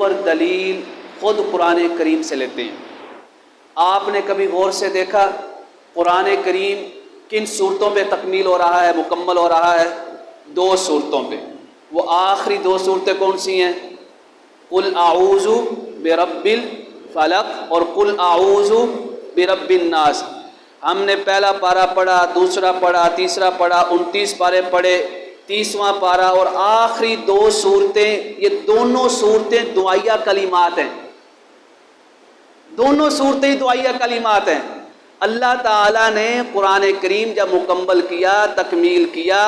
اوپر دلیل خود قرآن کریم سے لیتے ہیں۔ آپ نے کبھی غور سے دیکھا قرآن کریم کن صورتوں پہ تکمیل ہو رہا ہے، مکمل ہو رہا ہے؟ 2 صورتوں پہ۔ وہ آخری 2 صورتیں کون سی ہیں؟ قل اعوذ برب الفلق اور قل اعوذ برب الناس۔ ہم نے پہلا پارہ پڑھا، دوسرا پڑھا، تیسرا پڑھا، 29 پارے پڑھے، 30واں پارہ اور آخری 2 صورتیں، یہ دونوں صورتیں دعائیہ کلمات ہیں۔ دونوں صورتیں دعائیہ کلمات ہیں۔ اللہ تعالیٰ نے قرآن کریم جب مکمل کیا، تکمیل کیا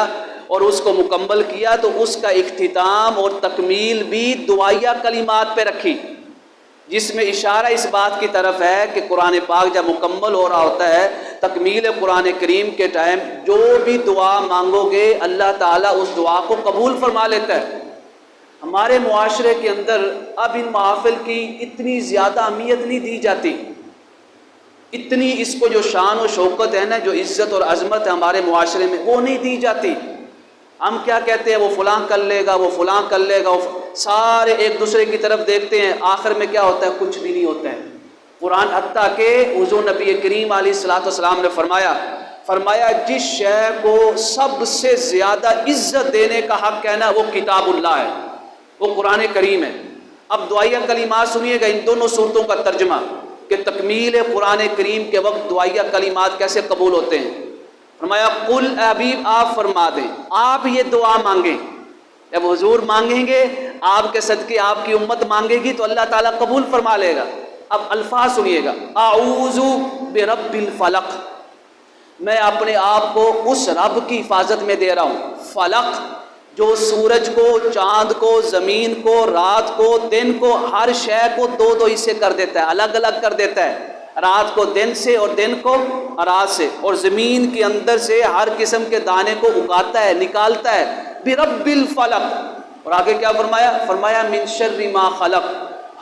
اور اس کو مکمل کیا تو اس کا اختتام اور تکمیل بھی دعائیہ کلمات پہ رکھی، جس میں اشارہ اس بات کی طرف ہے کہ قرآن پاک جب مکمل ہو رہا ہوتا ہے، تکمیل قرآن کریم کے ٹائم جو بھی دعا مانگو گے اللہ تعالیٰ اس دعا کو قبول فرما لیتا ہے۔ ہمارے معاشرے کے اندر اب ان محافل کی اتنی زیادہ اہمیت نہیں دی جاتی، اتنی اس کو جو شان و شوکت ہے نا، جو عزت اور عظمت ہے ہمارے معاشرے میں، وہ نہیں دی جاتی۔ ہم کیا کہتے ہیں؟ وہ فلاں کر لے گا، وہ فلاں کر لے گا، سارے ایک دوسرے کی طرف دیکھتے ہیں، آخر میں کیا ہوتا ہے؟ کچھ بھی نہیں ہوتا ہے۔ قرآن حتیٰ کہ حضور نبی کریم علیہ الصلوۃ والسلام نے فرمایا جس شے کو سب سے زیادہ عزت دینے کا حق ہے نا، وہ کتاب اللہ ہے، وہ قرآن کریم ہے۔ اب دعائیہ کلمات سنیے گا، ان دونوں صورتوں کا ترجمہ کہ تکمیل قرآن کریم کے وقت دعائیہ کلمات کیسے قبول ہوتے ہیں۔ فرمایا قل اے حبیب آپ فرما دیں، آپ یہ دعا مانگیں، جب حضور مانگیں گے آپ کے صدقے آپ کی امت مانگے گی تو اللہ تعالیٰ قبول فرما لے گا۔ اب الفاظ سنیے گا، اعوذ برب الفلق، میں اپنے آپ کو اس رب کی حفاظت میں دے رہا ہوں۔ فلق جو سورج کو، چاند کو، زمین کو، رات کو، دن کو، ہر شے کو 2 حصے کر دیتا ہے، الگ الگ کر دیتا ہے، رات کو دن سے اور دن کو رات سے، اور زمین کے اندر سے ہر قسم کے دانے کو اگاتا ہے، نکالتا ہے۔ برب الفلق، اور آگے کیا فرمایا من شر ما خلق،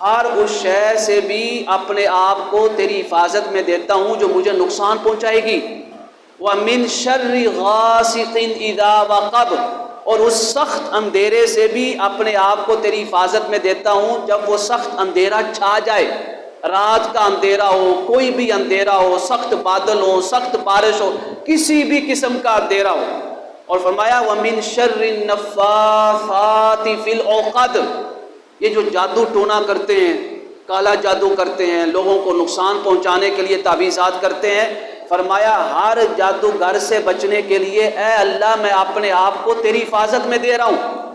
ہر اس شے سے بھی اپنے آپ کو تیری حفاظت میں دیتا ہوں جو مجھے نقصان پہنچائے گی۔ وَمِن شَرِّ غَاسِقٍ إِذَا وَقَبَ، اور اس سخت اندھیرے سے بھی اپنے آپ کو تیری حفاظت میں دیتا ہوں جب وہ سخت اندھیرا چھا جائے، رات کا اندھیرا ہو، کوئی بھی اندھیرا ہو، سخت بادل ہو، سخت بارش ہو، کسی بھی قسم کا اندھیرا ہو۔ اور فرمایا وَمِن شَرِّ النَّفَّاثَاتِ فِي الْعُقَدِ، یہ جو جادو ٹونا کرتے ہیں، کالا جادو کرتے ہیں، لوگوں کو نقصان پہنچانے کے لیے تعویذات کرتے ہیں، فرمایا ہر جادوگر سے بچنے کے لیے اے اللہ میں اپنے آپ کو تیری حفاظت میں دے رہا ہوں۔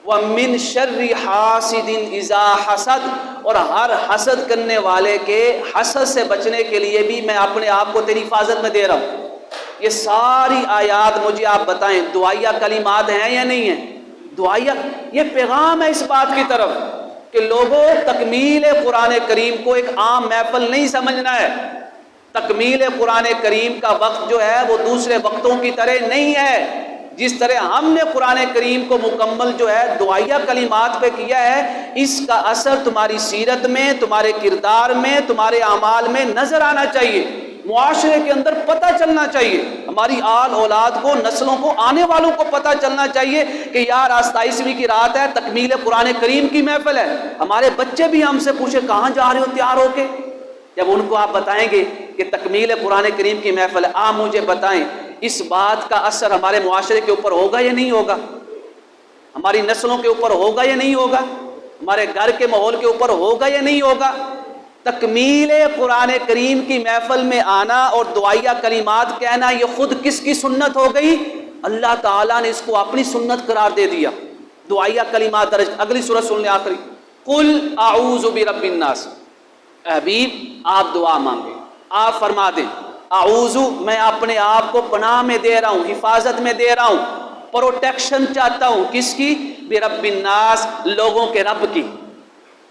وَمِن شَرِّ حَاسِدٍ إِذَا حَسَدَ، اور ہر حسد کرنے والے کے حسد سے بچنے کے لیے بھی میں اپنے آپ کو تیری حفاظت میں دے رہا ہوں۔ یہ ساری آیات مجھے آپ بتائیں دعائیہ کلمات ہیں یا نہیں ہیں؟ دعائیہ، یہ پیغام ہے اس بات کی طرف کہ لوگوں تکمیل قرآن کریم کو ایک عام محفل نہیں سمجھنا ہے۔ تکمیل قرآن کریم کا وقت جو ہے وہ دوسرے وقتوں کی طرح نہیں ہے۔ جس طرح ہم نے قرآن کریم کو مکمل جو ہے دعائیہ کلمات پہ کیا ہے، اس کا اثر تمہاری سیرت میں، تمہارے کردار میں، تمہارے اعمال میں نظر آنا چاہیے، معاشرے کے اندر پتہ چلنا چاہیے، ہماری آل اولاد کو، نسلوں کو، آنے والوں کو پتہ چلنا چاہیے کہ یار آج 27ویں کی رات ہے، تکمیل قرآن کریم کی محفل ہے۔ ہمارے بچے بھی ہم سے پوچھے کہاں جا رہے ہو تیار ہو کے، جب ان کو آپ بتائیں گے کہ تکمیل قرآن کریم کی محفل ہے، آپ مجھے بتائیں اس بات کا اثر ہمارے معاشرے کے اوپر ہوگا یا نہیں ہوگا؟ ہماری نسلوں کے اوپر ہوگا یا نہیں ہوگا؟ ہمارے گھر کے ماحول کے اوپر ہوگا یا نہیں ہوگا؟ تکمیل قرآن کریم کی محفل میں آنا اور دعائیہ کلمات کہنا یہ خود کس کی سنت ہو گئی؟ اللہ تعالیٰ نے اس کو اپنی سنت قرار دے دیا۔ دعائیہ کلمات درج، اگلی سورۃ سن لیں آخری، قل اعوذ برب الناس، اے حبیب آپ دعا مانگیں، آپ فرما دیں اعوذ، میں اپنے آپ کو پناہ میں دے رہا ہوں، حفاظت میں دے رہا ہوں، پروٹیکشن چاہتا ہوں، کس کی؟ برب الناس، لوگوں کے رب کی،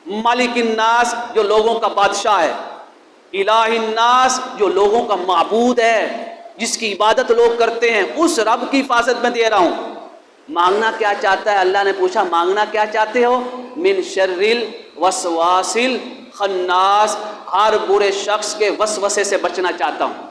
مالک الناس جو لوگوں کا بادشاہ ہے، الہ الناس جو لوگوں کا معبود ہے، جس کی عبادت لوگ کرتے ہیں، اس رب کی حفاظت میں دے رہا ہوں۔ مانگنا کیا چاہتا ہے؟ اللہ نے پوچھا مانگنا کیا چاہتے ہو؟ من شر الوسواس الخناس، ہر برے شخص کے وسوسے سے بچنا چاہتا ہوں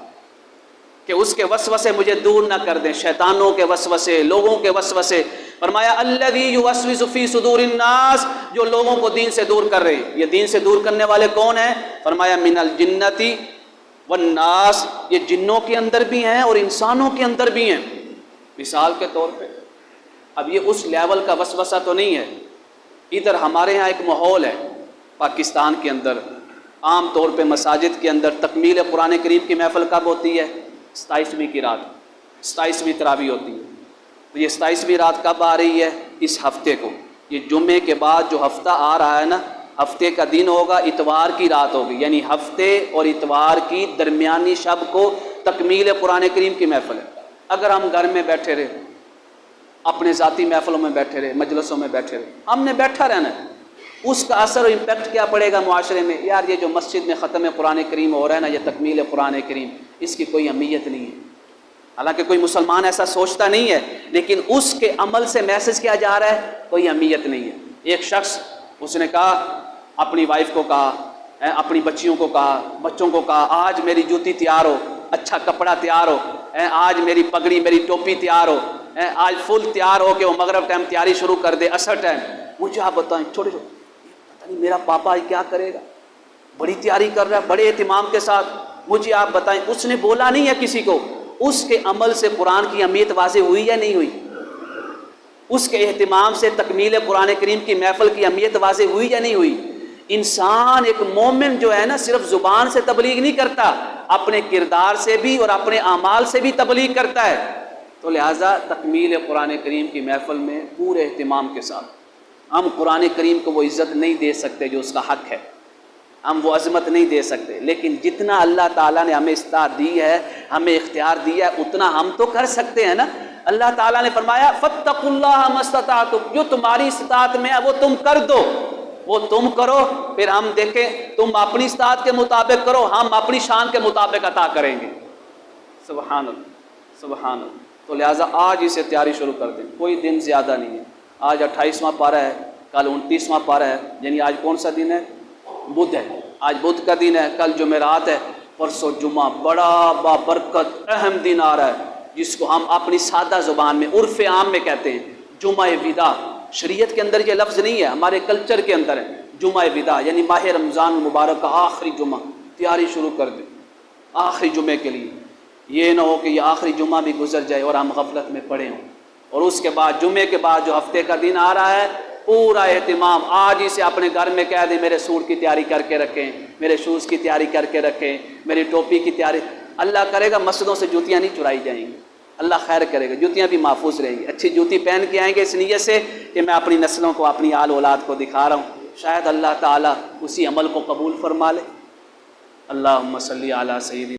کہ اس کے وسوسے مجھے دور نہ کر دیں، شیطانوں کے وسوسے، لوگوں کے وسوسے، فرمایا الذی یوسوس فی صدور الناس، جو لوگوں کو دین سے دور کر رہے ہیں۔ یہ دین سے دور کرنے والے کون ہیں؟ فرمایا من الجنتی والناس، یہ جنوں کے اندر بھی ہیں اور انسانوں کے اندر بھی ہیں۔ مثال کے طور پہ اب یہ اس لیول کا وسوسہ تو نہیں ہے، ادھر ہمارے ہاں ایک ماحول ہے پاکستان کے اندر، عام طور پہ مساجد کے اندر تکمیل قرآن کریم کی محفل کب ہوتی ہے؟ 27ویں کی رات، 27ویں تراویح ہوتی ہے۔ تو یہ 27ویں رات کب آ رہی ہے؟ اس ہفتے کو، یہ جمعے کے بعد جو ہفتہ آ رہا ہے نا، ہفتے کا دن ہوگا، اتوار کی رات ہوگی، یعنی ہفتے اور اتوار کی درمیانی شب کو تکمیل قرآن کریم کی محفل ہے۔ اگر ہم گھر میں بیٹھے رہے، اپنے ذاتی محفلوں میں بیٹھے رہے، مجلسوں میں بیٹھے رہے، ہم نے بیٹھا رہنا ہے، اس کا اثر و امپیکٹ کیا پڑے گا معاشرے میں؟ یار یہ جو مسجد میں ختم قرآن کریم ہو رہا ہے نا، یہ تکمیل قرآن کریم، اس کی کوئی اہمیت نہیں ہے۔ حالانکہ کوئی مسلمان ایسا سوچتا نہیں ہے، لیکن اس کے عمل سے میسج کیا جا رہا ہے؟ کوئی اہمیت نہیں ہے۔ ایک شخص اس نے کہا، اپنی وائف کو کہا، اپنی بچیوں کو کہا، بچوں کو کہا، آج میری جوتی تیار ہو، اچھا کپڑا تیار ہو، آج میری پگڑی میری ٹوپی تیار ہو، آج فل تیار ہو کہ وہ مغرب ٹائم تیاری شروع کر دے، عصر ٹائم۔ مجھے آپ بتائیں، چھوٹے چھوٹے، پتہ نہیں میرا پاپا کیا کرے گا، بڑی تیاری کر رہا ہے بڑے اہتمام کے ساتھ۔ مجھے آپ بتائیں، اس نے بولا نہیں ہے کسی کو، اس کے عمل سے قرآن کی اہمیت واضح ہوئی یا نہیں ہوئی؟ اس کے اہتمام سے تکمیل قرآن کریم کی محفل کی اہمیت واضح ہوئی یا نہیں ہوئی؟ انسان ایک مومن جو ہے نا، صرف زبان سے تبلیغ نہیں کرتا، اپنے کردار سے بھی اور اپنے اعمال سے بھی تبلیغ کرتا ہے۔ تو لہٰذا تکمیل قرآن کریم کی محفل میں پورے اہتمام کے ساتھ ہم قرآن کریم کو وہ عزت نہیں دے سکتے جو اس کا حق ہے، ہم وہ عظمت نہیں دے سکتے، لیکن جتنا اللہ تعالیٰ نے ہمیں استطاعت دی ہے، ہمیں اختیار دیا ہے، اتنا ہم تو کر سکتے ہیں نا۔ اللہ تعالیٰ نے فرمایا فاتقوا اللہ ما استطعتم، جو تمہاری استطاعت میں ہے وہ تم کر دو، وہ تم کرو، پھر ہم دیکھیں تم اپنی استطاعت کے مطابق کرو، ہم اپنی شان کے مطابق عطا کریں گے۔ سبحان اللہ، سبحان اللہ۔ تو لہٰذا آج اسے تیاری شروع کر دیں، کوئی دن زیادہ نہیں ہے۔ آج 28واں پارہ ہے، کل 29واں پارہ ہے، یعنی آج کون سا دن ہے؟ بدھ ہے، آج بدھ کا دن ہے، کل جمعرات ہے، پرسوں جمعہ، بڑا بابرکت اہم دن آ رہا ہے، جس کو ہم اپنی سادہ زبان میں عرف عام میں کہتے ہیں جمعہ وداع۔ شریعت کے اندر یہ لفظ نہیں ہے، ہمارے کلچر کے اندر ہے جمعہ وداع، یعنی ماہ رمضان المبارک کا آخری جمعہ۔ تیاری شروع کر دیں آخری جمعے کے لیے، یہ نہ ہو کہ یہ آخری جمعہ بھی گزر جائے اور ہم غفلت میں پڑے ہوں، اور اس کے بعد جمعے کے بعد جو ہفتے کا دن آ رہا ہے، پورا اہتمام آج ہی سے اپنے گھر میں کہہ دیں میرے سوٹ کی تیاری کر کے رکھیں، میرے شوز کی تیاری کر کے رکھیں، میری ٹوپی کی تیاری۔ اللہ کرے گا مسجدوں سے جوتیاں نہیں چرائی جائیں گی، اللہ خیر کرے گا، جوتیاں بھی محفوظ رہیں گی، اچھی جوتی پہن کے آئیں گے اس نیت سے کہ میں اپنی نسلوں کو، اپنی آل اولاد کو دکھا رہا ہوں، شاید اللہ تعالیٰ اسی عمل کو قبول فرما لے۔ اللہم صلی علی سیدنا